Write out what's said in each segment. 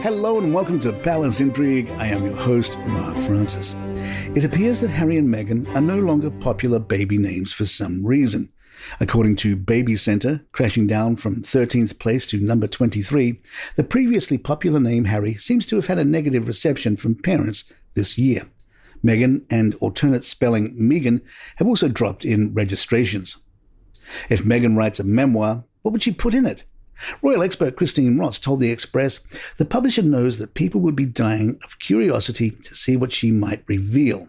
Hello and welcome to Palace Intrigue. I am your host, Mark Francis. It appears that Harry and Meghan are no longer popular baby names for some reason. According to Baby Centre, crashing down from 13th place to number 23, the previously popular name Harry seems to have had a negative reception from parents this year. Meghan and alternate spelling Megan have also dropped in registrations. If Meghan writes a memoir, what would she put in it? Royal expert Christine Ross told The Express the publisher knows that people would be dying of curiosity to see what she might reveal.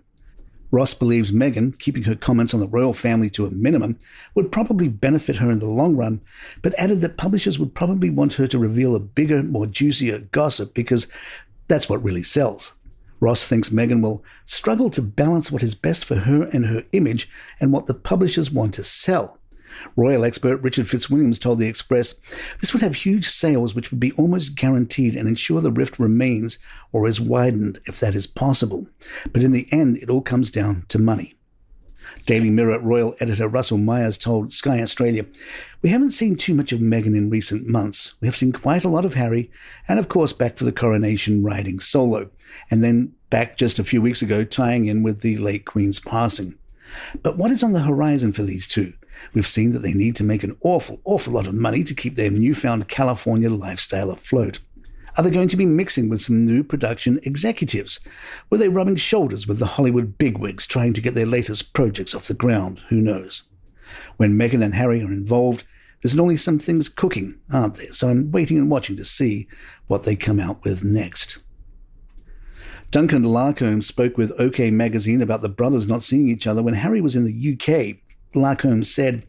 Ross believes Meghan, keeping her comments on the royal family to a minimum, would probably benefit her in the long run, but added that publishers would probably want her to reveal a bigger, more juicier gossip because that's what really sells. Ross thinks Meghan will struggle to balance what is best for her and her image and what the publishers want to sell. Royal expert Richard Fitzwilliams told The Express this would have huge sales which would be almost guaranteed and ensure the rift remains or is widened if that is possible. But in the end, it all comes down to money. Daily Mirror royal editor Russell Myers told Sky Australia, "We haven't seen too much of Meghan in recent months. We have seen quite a lot of Harry, and of course back for the coronation riding solo, and then back just a few weeks ago tying in with the late Queen's passing. But what is on the horizon for these two? We've seen that they need to make an awful lot of money to keep their newfound California lifestyle afloat. Are they going to be mixing with some new production executives? Were they rubbing shoulders with the Hollywood bigwigs trying to get their latest projects off the ground? Who knows? When Meghan and Harry are involved, there's normally some things cooking, aren't there? So I'm waiting and watching to see what they come out with next." Duncan Larcombe spoke with OK Magazine about the brothers not seeing each other when Harry was in the UK. Larcombe said,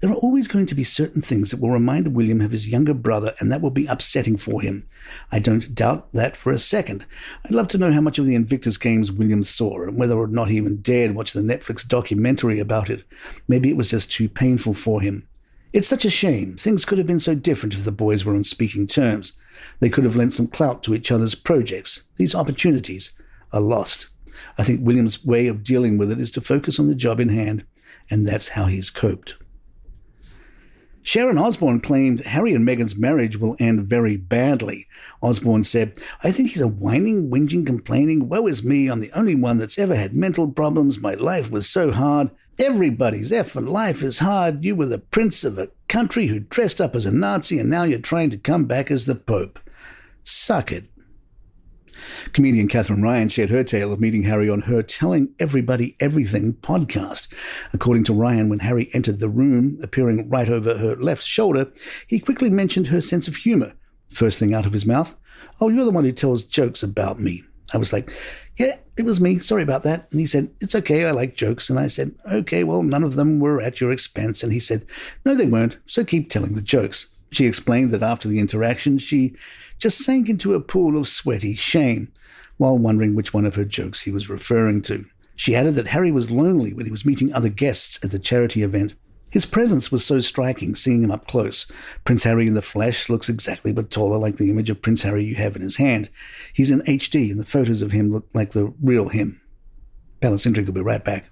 "There are always going to be certain things that will remind William of his younger brother, and that will be upsetting for him. I don't doubt that for a second. I'd love to know how much of the Invictus Games William saw, and whether or not he even dared watch the Netflix documentary about it. Maybe it was just too painful for him. It's such a shame. Things could have been so different if the boys were on speaking terms. They could have lent some clout to each other's projects. These opportunities are lost. I think William's way of dealing with it is to focus on the job in hand, and that's how he's coped." Sharon Osbourne claimed Harry and Meghan's marriage will end very badly. Osbourne said, "I think he's a whining, whinging, complaining, woe is me, I'm the only one that's ever had mental problems, my life was so hard. Everybody's effing life is hard. You were the prince of a country who dressed up as a Nazi and now you're trying to come back as the Pope. Suck it." Comedian Katherine Ryan shared her tale of meeting Harry on her Telling Everybody Everything podcast. According to Ryan, when Harry entered the room, appearing right over her left shoulder, he quickly mentioned her sense of humor. First thing out of his mouth, "Oh, you're the one who tells jokes about me." I was like, "Yeah, it was me. Sorry about that." And he said, "It's okay. I like jokes." And I said, "Okay, well, none of them were at your expense." And he said, "No, they weren't. So keep telling the jokes." She explained that after the interaction, she just sank into a pool of sweaty shame while wondering which one of her jokes he was referring to. She added that Harry was lonely when he was meeting other guests at the charity event. His presence was so striking, seeing him up close. Prince Harry in the flesh looks exactly but taller like the image of Prince Harry you have in his hand. He's in HD, and the photos of him look like the real him. Palace Intrigue will be right back.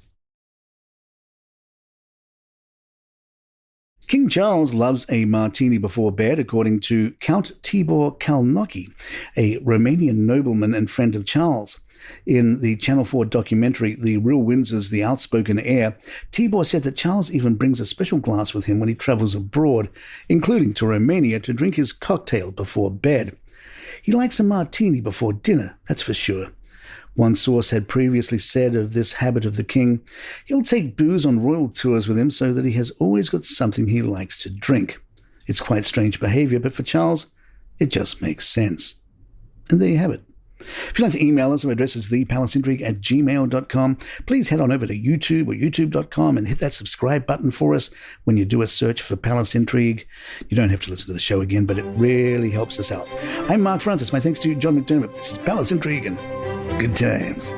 King Charles loves a martini before bed, according to Count Tibor Kalnoky, a Romanian nobleman and friend of Charles. In the Channel 4 documentary The Real Windsor's The Outspoken Heir, Tibor said that Charles even brings a special glass with him when he travels abroad, including to Romania, to drink his cocktail before bed. He likes a martini before dinner, that's for sure. One source had previously said of this habit of the king, he'll take booze on royal tours with him so that he has always got something he likes to drink. It's quite strange behavior, but for Charles, it just makes sense. And there you have it. If you'd like to email us, our address is thepalaceintrigue@gmail.com. Please head on over to YouTube or youtube.com and hit that subscribe button for us when you do a search for Palace Intrigue. You don't have to listen to the show again, but it really helps us out. I'm Mark Francis. My thanks to John McDermott. This is Palace Intrigue, and good times.